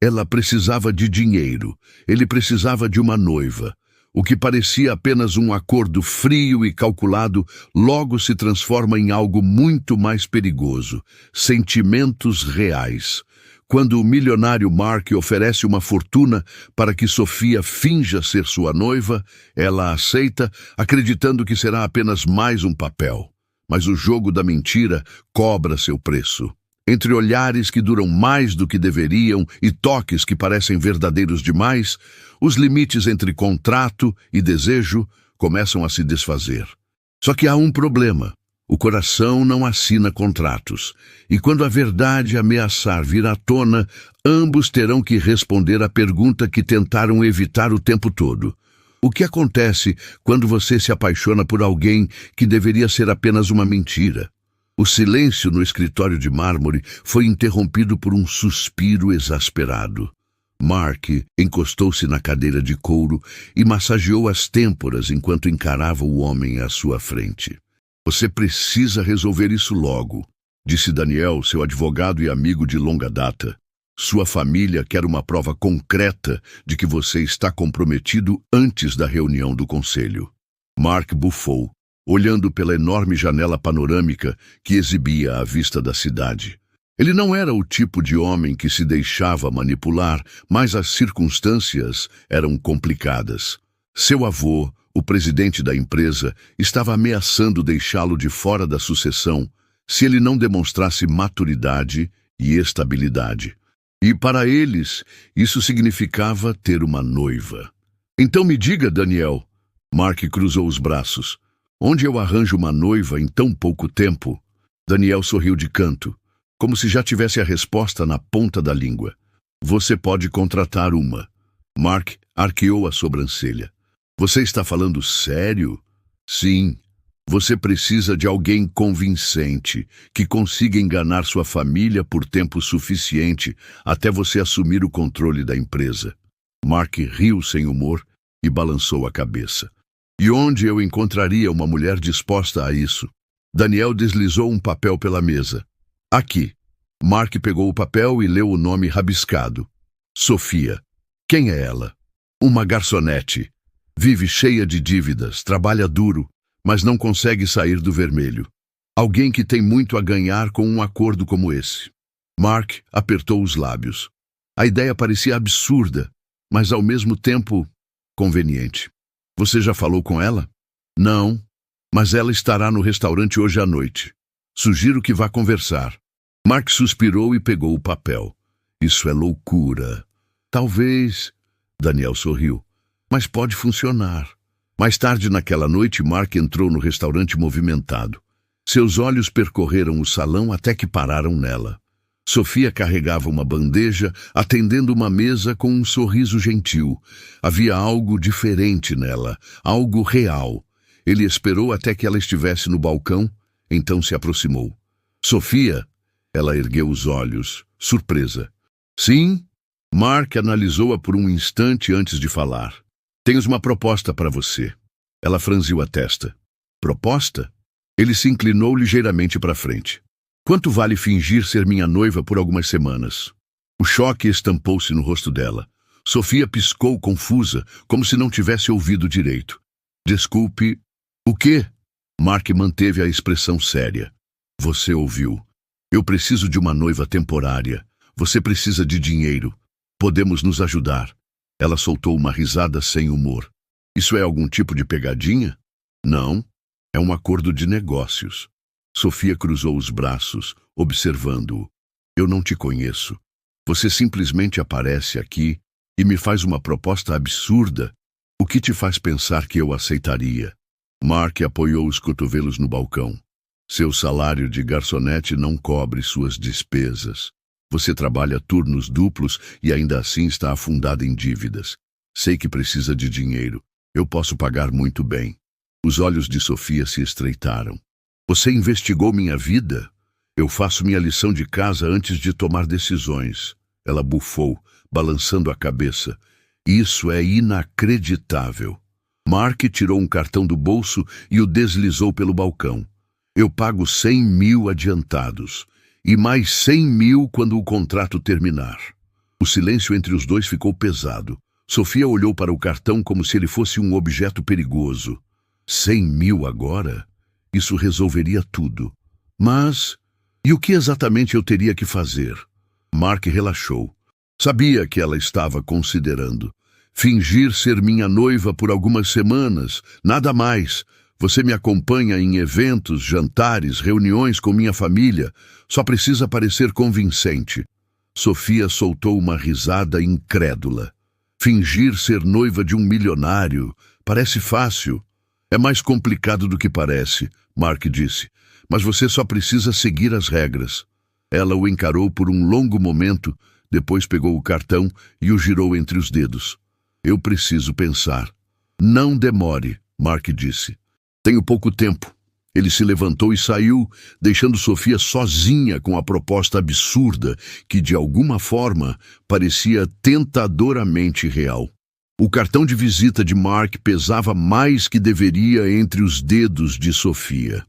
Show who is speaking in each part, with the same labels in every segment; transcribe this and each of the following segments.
Speaker 1: Ela precisava de dinheiro. Ele precisava de uma noiva. O que parecia apenas um acordo frio e calculado logo se transforma em algo muito mais perigoso: sentimentos reais. Quando o milionário Mark oferece uma fortuna para que Sofia finja ser sua noiva, ela aceita, acreditando que será apenas mais um papel. Mas o jogo da mentira cobra seu preço. Entre olhares que duram mais do que deveriam e toques que parecem verdadeiros demais, os limites entre contrato e desejo começam a se desfazer. Só que há um problema. O coração não assina contratos. E quando a verdade ameaçar vir à tona, ambos terão que responder à pergunta que tentaram evitar o tempo todo. O que acontece quando você se apaixona por alguém que deveria ser apenas uma mentira? O silêncio no escritório de mármore foi interrompido por um suspiro exasperado. Mark encostou-se na cadeira de couro e massageou as têmporas enquanto encarava o homem à sua frente. Você precisa resolver isso logo, disse Daniel, seu advogado e amigo de longa data. Sua família quer uma prova concreta de que você está comprometido antes da reunião do conselho. Mark bufou, olhando pela enorme janela panorâmica que exibia a vista da cidade. Ele não era o tipo de homem que se deixava manipular, mas as circunstâncias eram complicadas. Seu avô, o presidente da empresa, estava ameaçando deixá-lo de fora da sucessão se ele não demonstrasse maturidade e estabilidade. E para eles, isso significava ter uma noiva. Então me diga, Daniel. Mark cruzou os braços. Onde eu arranjo uma noiva em tão pouco tempo? Daniel sorriu de canto, como se já tivesse a resposta na ponta da língua. Você pode contratar uma. Mark arqueou a sobrancelha. Você está falando sério? Sim. Você precisa de alguém convincente, que consiga enganar sua família por tempo suficiente até você assumir o controle da empresa. Mark riu sem humor e balançou a cabeça. E onde eu encontraria uma mulher disposta a isso? Daniel deslizou um papel pela mesa. Aqui. Mark pegou o papel e leu o nome rabiscado. Sofia. Quem é ela? Uma garçonete. Vive cheia de dívidas, trabalha duro, mas não consegue sair do vermelho. Alguém que tem muito a ganhar com um acordo como esse. Mark apertou os lábios. A ideia parecia absurda, mas ao mesmo tempo conveniente. Você já falou com ela? Não, mas ela estará no restaurante hoje à noite. Sugiro que vá conversar. Mark suspirou e pegou o papel. Isso é loucura. Talvez... Daniel sorriu. Mas pode funcionar. Mais tarde naquela noite, Mark entrou no restaurante movimentado. Seus olhos percorreram o salão até que pararam nela. Sofia carregava uma bandeja, atendendo uma mesa com um sorriso gentil. Havia algo diferente nela, algo real. Ele esperou até que ela estivesse no balcão, então se aproximou. Sofia? Ela ergueu os olhos, surpresa. Sim? Mark analisou-a por um instante antes de falar. Temos uma proposta para você. Ela franziu a testa. Proposta? Ele se inclinou ligeiramente para frente. Quanto vale fingir ser minha noiva por algumas semanas? O choque estampou-se no rosto dela. Sofia piscou confusa, como se não tivesse ouvido direito. Desculpe. O quê? Mark manteve a expressão séria. Você ouviu. Eu preciso de uma noiva temporária. Você precisa de dinheiro. Podemos nos ajudar. Ela soltou uma risada sem humor. Isso é algum tipo de pegadinha? Não. É um acordo de negócios. Sofia cruzou os braços, observando-o. Eu não te conheço. Você simplesmente aparece aqui e me faz uma proposta absurda. O que te faz pensar que eu aceitaria? Mark apoiou os cotovelos no balcão. Seu salário de garçonete não cobre suas despesas. Você trabalha turnos duplos e ainda assim está afundada em dívidas. Sei que precisa de dinheiro. Eu posso pagar muito bem. Os olhos de Sofia se estreitaram. Você investigou minha vida? Eu faço minha lição de casa antes de tomar decisões. Ela bufou, balançando a cabeça. Isso é inacreditável. Mark tirou um cartão do bolso e o deslizou pelo balcão. Eu pago 100.000 adiantados. E mais 100.000 quando o contrato terminar. O silêncio entre os dois ficou pesado. Sofia olhou para o cartão como se ele fosse um objeto perigoso. 100.000 agora? Isso resolveria tudo. Mas, e o que exatamente eu teria que fazer? Mark relaxou. Sabia que ela estava considerando. Fingir ser minha noiva por algumas semanas, nada mais. Você me acompanha em eventos, jantares, reuniões com minha família. Só precisa parecer convincente. Sofia soltou uma risada incrédula. Fingir ser noiva de um milionário parece fácil. É mais complicado do que parece, Mark disse. Mas você só precisa seguir as regras. Ela o encarou por um longo momento, depois pegou o cartão e o girou entre os dedos. Eu preciso pensar. Não demore, Mark disse. Tenho pouco tempo. Ele se levantou e saiu, deixando Sofia sozinha com a proposta absurda que, de alguma forma, parecia tentadoramente real. O cartão de visita de Mark pesava mais que deveria entre os dedos de Sofia.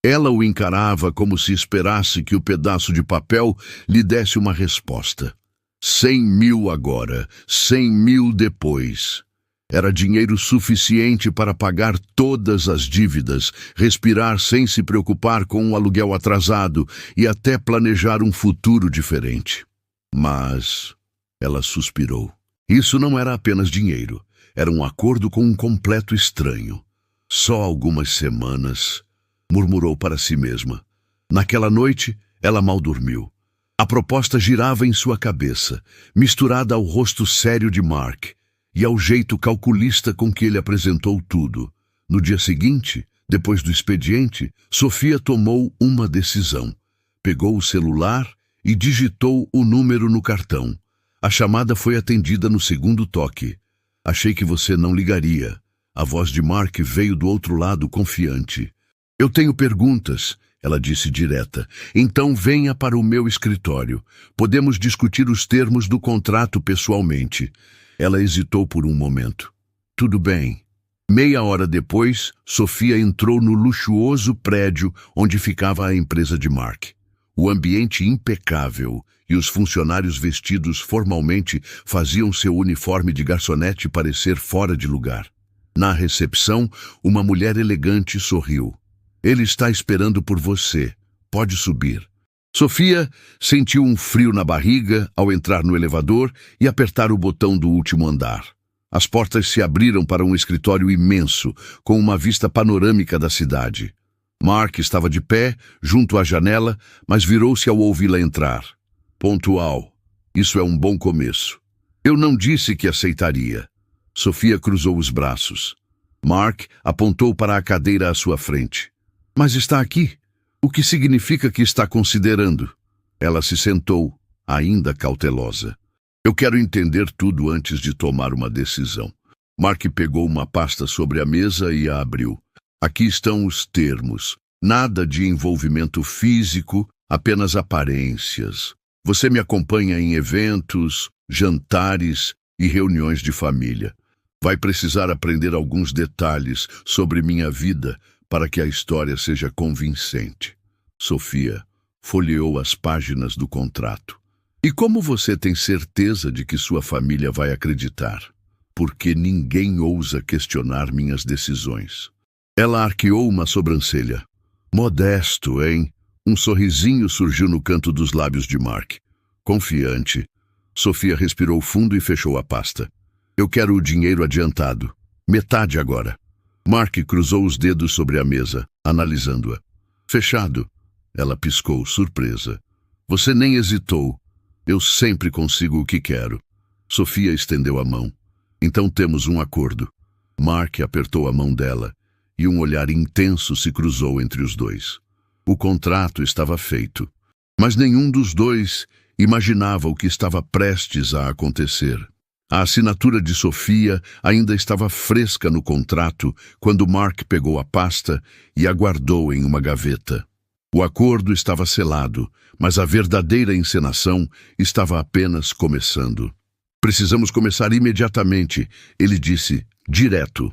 Speaker 1: Ela o encarava como se esperasse que o pedaço de papel lhe desse uma resposta. 100.000 agora, 100.000 depois. Era dinheiro suficiente para pagar todas as dívidas, respirar sem se preocupar com um aluguel atrasado e até planejar um futuro diferente. Mas ela suspirou. Isso não era apenas dinheiro, era um acordo com um completo estranho. Só algumas semanas, murmurou para si mesma. Naquela noite, ela mal dormiu. A proposta girava em sua cabeça, misturada ao rosto sério de Mark e ao jeito calculista com que ele apresentou tudo. No dia seguinte, depois do expediente, Sofia tomou uma decisão. Pegou o celular e digitou o número no cartão. A chamada foi atendida no segundo toque. Achei que você não ligaria. A voz de Mark veio do outro lado, confiante. Eu tenho perguntas, ela disse direta. Então venha para o meu escritório. Podemos discutir os termos do contrato pessoalmente. Ela hesitou por um momento. Tudo bem. Meia hora depois, Sofia entrou no luxuoso prédio onde ficava a empresa de Mark. O ambiente impecável e os funcionários vestidos formalmente faziam seu uniforme de garçonete parecer fora de lugar. Na recepção, uma mulher elegante sorriu. Ele está esperando por você. Pode subir. Sofia sentiu um frio na barriga ao entrar no elevador e apertar o botão do último andar. As portas se abriram para um escritório imenso, com uma vista panorâmica da cidade. Mark estava de pé, junto à janela, mas virou-se ao ouvi-la entrar. Pontual. Isso é um bom começo. Eu não disse que aceitaria. Sofia cruzou os braços. Mark apontou para a cadeira à sua frente. Mas está aqui. O que significa que está considerando? Ela se sentou, ainda cautelosa. Eu quero entender tudo antes de tomar uma decisão. Mark pegou uma pasta sobre a mesa e a abriu. Aqui estão os termos. Nada de envolvimento físico, apenas aparências. Você me acompanha em eventos, jantares e reuniões de família. Vai precisar aprender alguns detalhes sobre minha vida para que a história seja convincente. Sofia folheou as páginas do contrato. E como você tem certeza de que sua família vai acreditar? Porque ninguém ousa questionar minhas decisões. Ela arqueou uma sobrancelha. Modesto, hein? Um sorrisinho surgiu no canto dos lábios de Mark. Confiante. Sofia respirou fundo e fechou a pasta. Eu quero o dinheiro adiantado. Metade agora. Mark cruzou os dedos sobre a mesa, analisando-a. Fechado. Ela piscou, surpresa. Você nem hesitou. Eu sempre consigo o que quero. Sofia estendeu a mão. Então temos um acordo. Mark apertou a mão dela e um olhar intenso se cruzou entre os dois. O contrato estava feito, mas nenhum dos dois imaginava o que estava prestes a acontecer. A assinatura de Sofia ainda estava fresca no contrato quando Mark pegou a pasta e a guardou em uma gaveta. O acordo estava selado, mas a verdadeira encenação estava apenas começando. Precisamos começar imediatamente, ele disse, direto.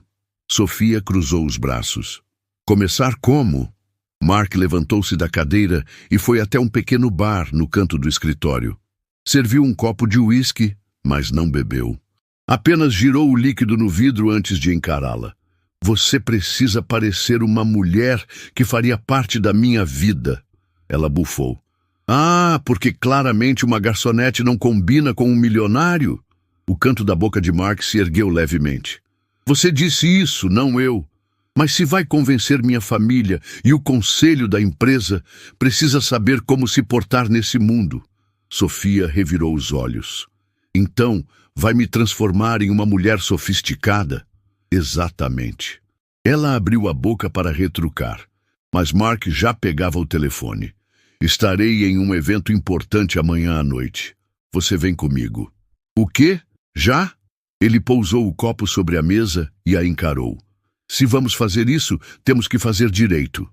Speaker 1: Sofia cruzou os braços. Começar como? Mark levantou-se da cadeira e foi até um pequeno bar no canto do escritório. Serviu um copo de uísque, mas não bebeu. Apenas girou o líquido no vidro antes de encará-la. Você precisa parecer uma mulher que faria parte da minha vida. Ela bufou. Ah, porque claramente uma garçonete não combina com um milionário? O canto da boca de Mark se ergueu levemente. Você disse isso, não eu. Mas se vai convencer minha família e o conselho da empresa, precisa saber como se portar nesse mundo. Sofia revirou os olhos. Então, vai me transformar em uma mulher sofisticada? Exatamente. Ela abriu a boca para retrucar, mas Mark já pegava o telefone. Estarei em um evento importante amanhã à noite. Você vem comigo. O quê? Já? Ele pousou o copo sobre a mesa e a encarou. Se vamos fazer isso, temos que fazer direito.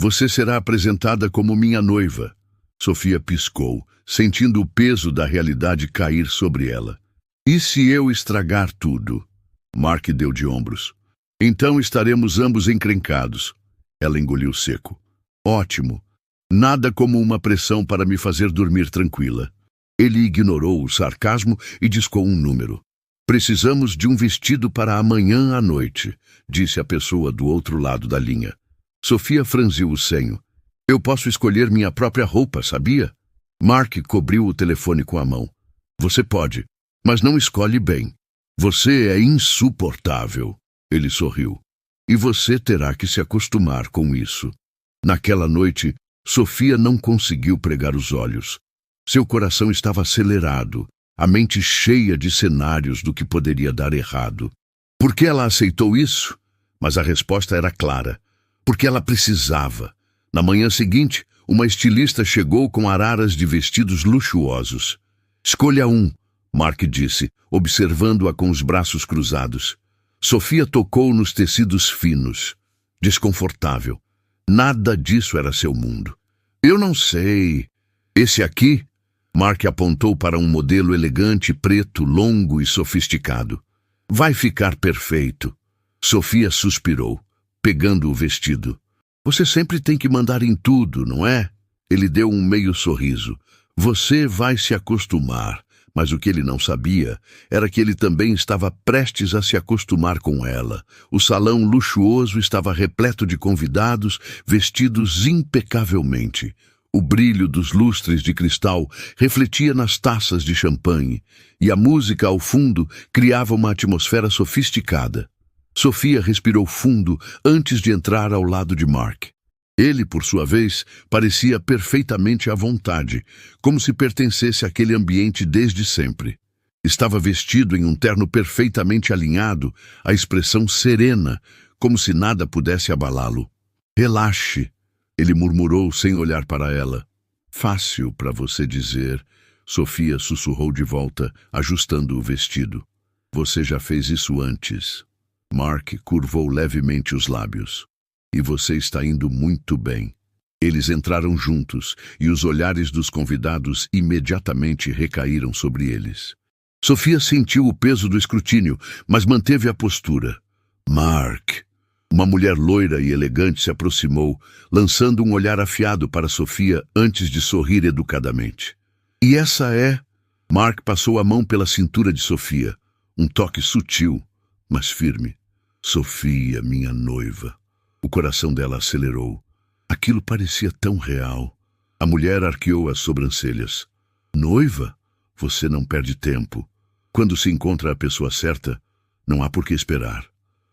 Speaker 1: Você será apresentada como minha noiva. Sofia piscou, sentindo o peso da realidade cair sobre ela. E se eu estragar tudo? Mark deu de ombros. Então estaremos ambos encrencados. Ela engoliu seco. Ótimo. Nada como uma pressão para me fazer dormir tranquila. Ele ignorou o sarcasmo e discou um número. Precisamos de um vestido para amanhã à noite, disse a pessoa do outro lado da linha. Sofia franziu o senho. Eu posso escolher minha própria roupa, sabia? Mark cobriu o telefone com a mão. Você pode, mas não escolhe bem. Você é insuportável. Ele sorriu. E você terá que se acostumar com isso. Naquela noite, Sofia não conseguiu pregar os olhos. Seu coração estava acelerado, a mente cheia de cenários do que poderia dar errado. Por que ela aceitou isso? Mas a resposta era clara. Porque ela precisava. Na manhã seguinte, uma estilista chegou com araras de vestidos luxuosos. Escolha um, Mark disse, observando-a com os braços cruzados. Sofia tocou nos tecidos finos. Desconfortável. Nada disso era seu mundo. Eu não sei. Esse aqui? Mark apontou para um modelo elegante, preto, longo e sofisticado. Vai ficar perfeito. Sofia suspirou, pegando o vestido. Você sempre tem que mandar em tudo, não é? Ele deu um meio sorriso. Você vai se acostumar. Mas o que ele não sabia era que ele também estava prestes a se acostumar com ela. O salão luxuoso estava repleto de convidados, vestidos impecavelmente. O brilho dos lustres de cristal refletia nas taças de champanhe, e a música ao fundo criava uma atmosfera sofisticada. Sofia respirou fundo antes de entrar ao lado de Mark. Ele, por sua vez, parecia perfeitamente à vontade, como se pertencesse àquele ambiente desde sempre. Estava vestido em um terno perfeitamente alinhado, a expressão serena, como se nada pudesse abalá-lo. Relaxe, ele murmurou sem olhar para ela. Fácil para você dizer, Sofia sussurrou de volta, ajustando o vestido. Você já fez isso antes. Mark curvou levemente os lábios. E você está indo muito bem. Eles entraram juntos e os olhares dos convidados imediatamente recaíram sobre eles. Sofia sentiu o peso do escrutínio, mas manteve a postura. Mark. Uma mulher loira e elegante se aproximou, lançando um olhar afiado para Sofia antes de sorrir educadamente. E essa é... Mark passou a mão pela cintura de Sofia. Um toque sutil, mas firme. Sofia, minha noiva. O coração dela acelerou. Aquilo parecia tão real. A mulher arqueou as sobrancelhas. Noiva? Você não perde tempo. Quando se encontra a pessoa certa, não há por que esperar.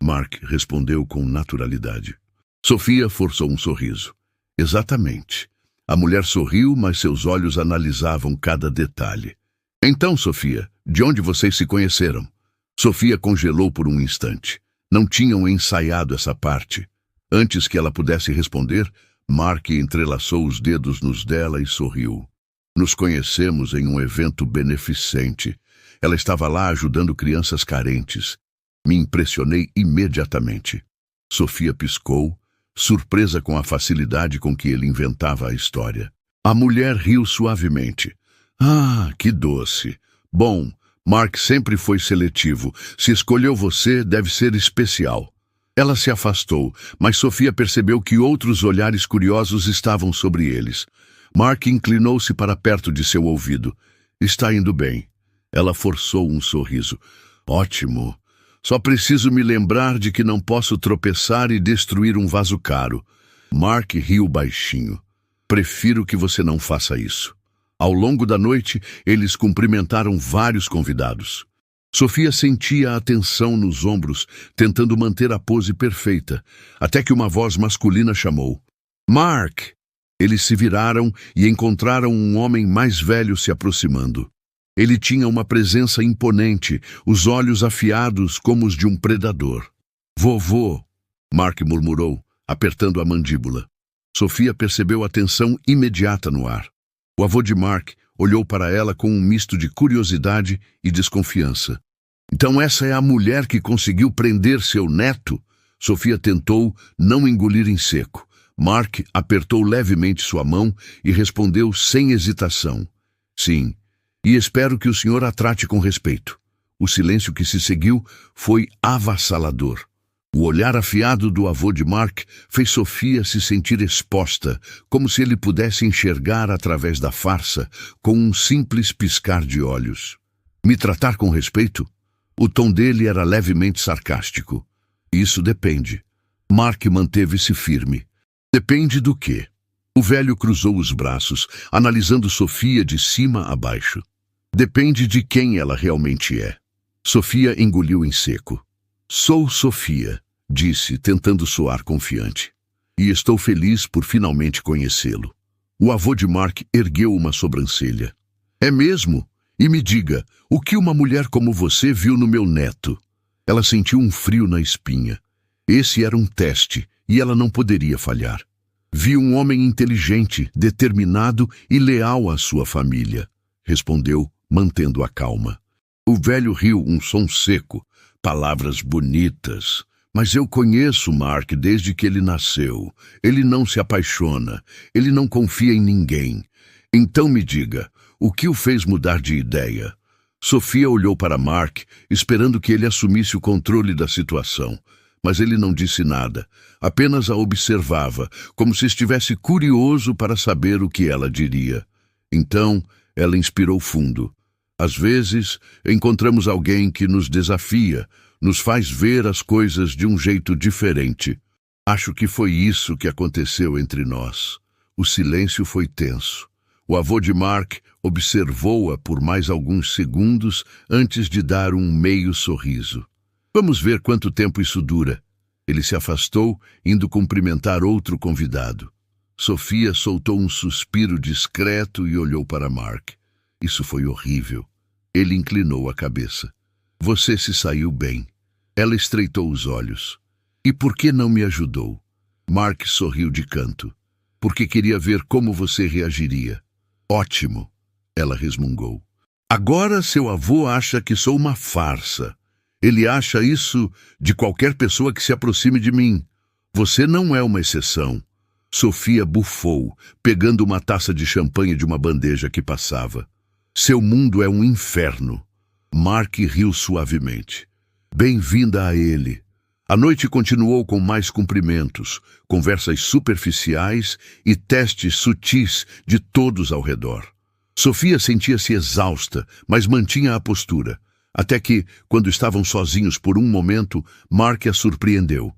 Speaker 1: Mark respondeu com naturalidade. Sofia forçou um sorriso. Exatamente. A mulher sorriu, mas seus olhos analisavam cada detalhe. Então, Sofia, de onde vocês se conheceram? Sofia congelou por um instante. Não tinham ensaiado essa parte. Antes que ela pudesse responder, Mark entrelaçou os dedos nos dela e sorriu. Nos conhecemos em um evento beneficente. Ela estava lá ajudando crianças carentes. Me impressionei imediatamente. Sofia piscou, surpresa com a facilidade com que ele inventava a história. A mulher riu suavemente. Ah, que doce. Bom, Mark sempre foi seletivo. Se escolheu você, deve ser especial. Ela se afastou, mas Sofia percebeu que outros olhares curiosos estavam sobre eles. Mark inclinou-se para perto de seu ouvido. Está indo bem. Ela forçou um sorriso. Ótimo. Só preciso me lembrar de que não posso tropeçar e destruir um vaso caro. Mark riu baixinho. Prefiro que você não faça isso. Ao longo da noite, eles cumprimentaram vários convidados. Sofia sentia a tensão nos ombros, tentando manter a pose perfeita, até que uma voz masculina chamou. Mark! Eles se viraram e encontraram um homem mais velho se aproximando. Ele tinha uma presença imponente, os olhos afiados como os de um predador. Vovô! Mark murmurou, apertando a mandíbula. Sofia percebeu a tensão imediata no ar. O avô de Mark olhou para ela com um misto de curiosidade e desconfiança. Então essa é a mulher que conseguiu prender seu neto? Sofia tentou não engolir em seco. Mark apertou levemente sua mão e respondeu sem hesitação. Sim, e espero que o senhor a trate com respeito. O silêncio que se seguiu foi avassalador. O olhar afiado do avô de Mark fez Sofia se sentir exposta, como se ele pudesse enxergar através da farsa com um simples piscar de olhos. Me tratar com respeito? O tom dele era levemente sarcástico. Isso depende. Mark manteve-se firme. Depende do quê? O velho cruzou os braços, analisando Sofia de cima a baixo. Depende de quem ela realmente é. Sofia engoliu em seco. Sou Sofia, disse, tentando soar confiante. E estou feliz por finalmente conhecê-lo. O avô de Mark ergueu uma sobrancelha. É mesmo? E me diga, o que uma mulher como você viu no meu neto? Ela sentiu um frio na espinha. Esse era um teste, e ela não poderia falhar. Vi um homem inteligente, determinado e leal à sua família, respondeu, mantendo a calma. O velho riu um som seco, palavras bonitas. Mas eu conheço Mark desde que ele nasceu. Ele não se apaixona, ele não confia em ninguém. Então me diga, o que o fez mudar de ideia? Sofia olhou para Mark, esperando que ele assumisse o controle da situação. Mas ele não disse nada, apenas a observava, como se estivesse curioso para saber o que ela diria. Então, ela inspirou fundo. Às vezes, encontramos alguém que nos desafia, nos faz ver as coisas de um jeito diferente. Acho que foi isso que aconteceu entre nós. O silêncio foi tenso. O avô de Mark observou-a por mais alguns segundos antes de dar um meio sorriso. Vamos ver quanto tempo isso dura. Ele se afastou, indo cumprimentar outro convidado. Sofia soltou um suspiro discreto e olhou para Mark. Isso foi horrível. Ele inclinou a cabeça. Você se saiu bem. Ela estreitou os olhos. E por que não me ajudou? Mark sorriu de canto. Porque queria ver como você reagiria. Ótimo, ela resmungou. Agora seu avô acha que sou uma farsa. Ele acha isso de qualquer pessoa que se aproxime de mim. Você não é uma exceção. Sofia bufou, pegando uma taça de champanhe de uma bandeja que passava. Seu mundo é um inferno. Mark riu suavemente. Bem-vinda a ele. A noite continuou com mais cumprimentos, conversas superficiais e testes sutis de todos ao redor. Sofia sentia-se exausta, mas mantinha a postura. Até que, quando estavam sozinhos por um momento, Mark a surpreendeu.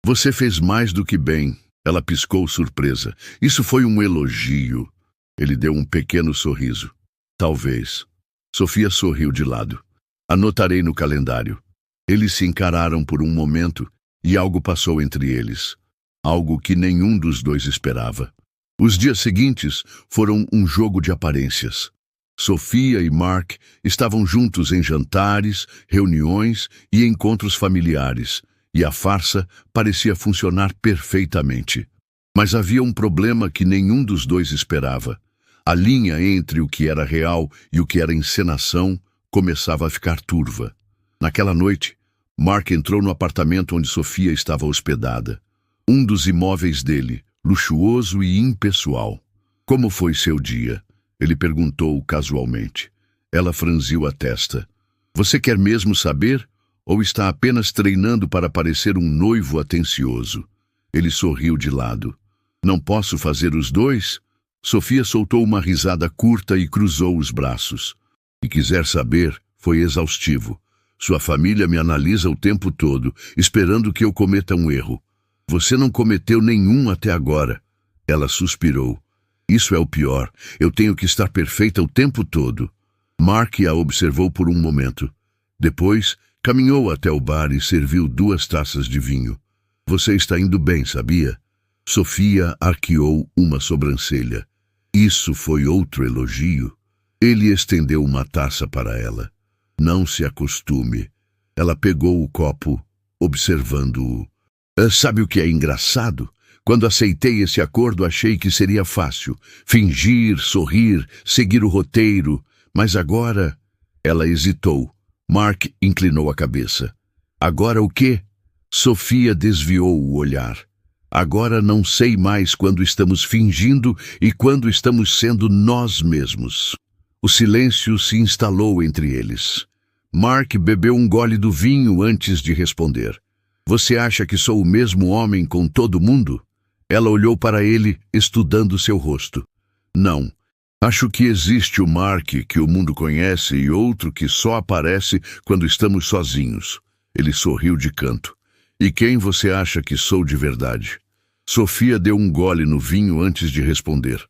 Speaker 1: Você fez mais do que bem. Ela piscou surpresa. Isso foi um elogio. Ele deu um pequeno sorriso. Talvez. Sofia sorriu de lado. Anotarei no calendário. Eles se encararam por um momento e algo passou entre eles. Algo que nenhum dos dois esperava. Os dias seguintes foram um jogo de aparências. Sofia e Mark estavam juntos em jantares, reuniões e encontros familiares, e a farsa parecia funcionar perfeitamente. Mas havia um problema que nenhum dos dois esperava. A linha entre o que era real e o que era encenação começava a ficar turva. Naquela noite, Mark entrou no apartamento onde Sofia estava hospedada. Um dos imóveis dele, luxuoso e impessoal. Como foi seu dia? Ele perguntou casualmente. Ela franziu a testa. Você quer mesmo saber? Ou está apenas treinando para parecer um noivo atencioso? Ele sorriu de lado. Não posso fazer os dois? Sofia soltou uma risada curta e cruzou os braços. E quiser saber, foi exaustivo. Sua família me analisa o tempo todo, esperando que eu cometa um erro. Você não cometeu nenhum até agora. Ela suspirou. Isso é o pior. Eu tenho que estar perfeita o tempo todo. Mark a observou por um momento. Depois, caminhou até o bar e serviu 2 taças de vinho. Você está indo bem, sabia? Sofia arqueou uma sobrancelha. Isso foi outro elogio. Ele estendeu uma taça para ela. Não se acostume. Ela pegou o copo, observando-o. Sabe o que é engraçado? Quando aceitei esse acordo, achei que seria fácil. Fingir, sorrir, seguir o roteiro. Mas agora... Ela hesitou. Mark inclinou a cabeça. Agora o quê? Sofia desviou o olhar. Agora não sei mais quando estamos fingindo e quando estamos sendo nós mesmos. O silêncio se instalou entre eles. Mark bebeu um gole do vinho antes de responder. Você acha que sou o mesmo homem com todo mundo? Ela olhou para ele, estudando seu rosto. Não. Acho que existe o Mark que o mundo conhece e outro que só aparece quando estamos sozinhos. Ele sorriu de canto. E quem você acha que sou de verdade? Sofia deu um gole no vinho antes de responder.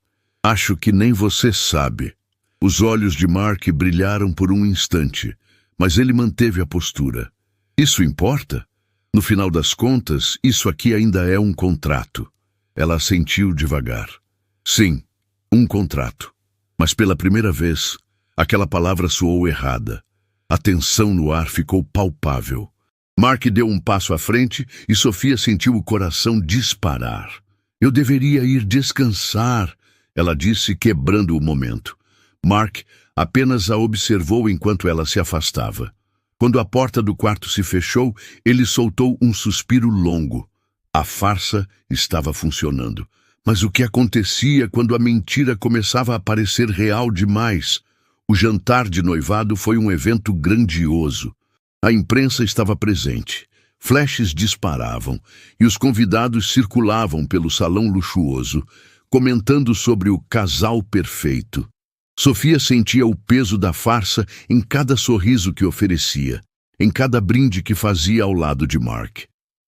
Speaker 1: Acho que nem você sabe. Os olhos de Mark brilharam por um instante, mas ele manteve a postura. Isso importa? No final das contas, isso aqui ainda é um contrato. Ela assentiu devagar. Sim, um contrato. Mas pela primeira vez, aquela palavra soou errada. A tensão no ar ficou palpável. Mark deu um passo à frente e Sofia sentiu o coração disparar. Eu deveria ir descansar, ela disse, quebrando o momento. Mark apenas a observou enquanto ela se afastava. Quando a porta do quarto se fechou, ele soltou um suspiro longo. A farsa estava funcionando. Mas o que acontecia quando a mentira começava a parecer real demais? O jantar de noivado foi um evento grandioso. A imprensa estava presente. Flashes disparavam e os convidados circulavam pelo salão luxuoso, comentando sobre o casal perfeito. Sofia sentia o peso da farsa em cada sorriso que oferecia, em cada brinde que fazia ao lado de Mark.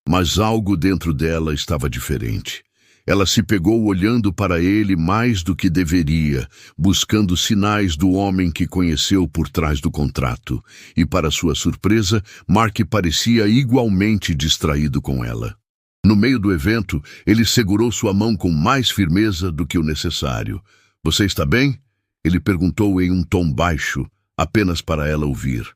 Speaker 1: Mas algo dentro dela estava diferente. Ela se pegou olhando para ele mais do que deveria, buscando sinais do homem que conheceu por trás do contrato. E, para sua surpresa, Mark parecia igualmente distraído com ela. No meio do evento, ele segurou sua mão com mais firmeza do que o necessário. Você está bem? Ele perguntou em um tom baixo, apenas para ela ouvir.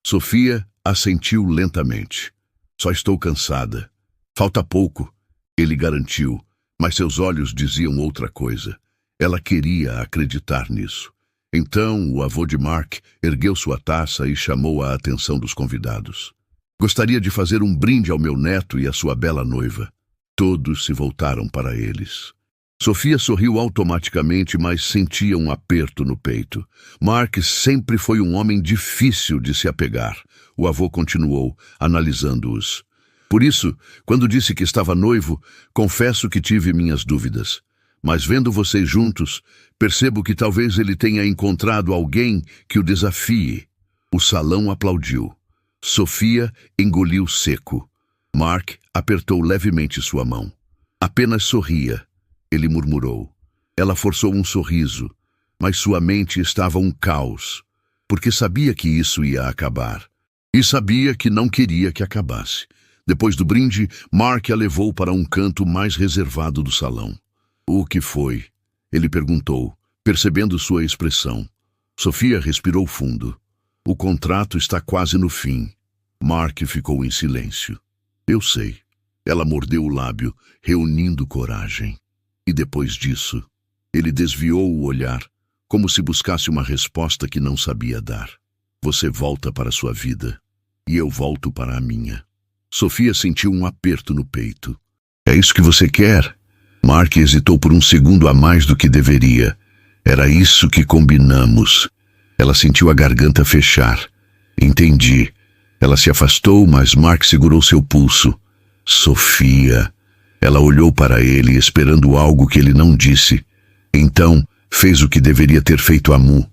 Speaker 1: Sofia assentiu lentamente. Só estou cansada. Falta pouco, ele garantiu. Mas seus olhos diziam outra coisa. Ela queria acreditar nisso. Então, o avô de Mark ergueu sua taça e chamou a atenção dos convidados. Gostaria de fazer um brinde ao meu neto e à sua bela noiva. Todos se voltaram para eles. Sofia sorriu automaticamente, mas sentia um aperto no peito. Mark sempre foi um homem difícil de se apegar. O avô continuou, analisando-os. Por isso, quando disse que estava noivo, confesso que tive minhas dúvidas. Mas vendo vocês juntos, percebo que talvez ele tenha encontrado alguém que o desafie. O salão aplaudiu. Sofia engoliu seco. Mark apertou levemente sua mão. Apenas sorria, ele murmurou. Ela forçou um sorriso, mas sua mente estava um caos, porque sabia que isso ia acabar. E sabia que não queria que acabasse. Depois do brinde, Mark a levou para um canto mais reservado do salão. O que foi? Ele perguntou, percebendo sua expressão. Sofia respirou fundo. O contrato está quase no fim. Mark ficou em silêncio. Eu sei. Ela mordeu o lábio, reunindo coragem. E depois disso, ele desviou o olhar, como se buscasse uma resposta que não sabia dar. Você volta para sua vida, e eu volto para a minha. Sofia sentiu um aperto no peito. É isso que você quer? Mark hesitou por um segundo a mais do que deveria. Era isso que combinamos. Ela sentiu a garganta fechar. Entendi. Ela se afastou, mas Mark segurou seu pulso. Sofia. Ela olhou para ele, esperando algo que ele não disse. Então, fez o que deveria ter feito Amu.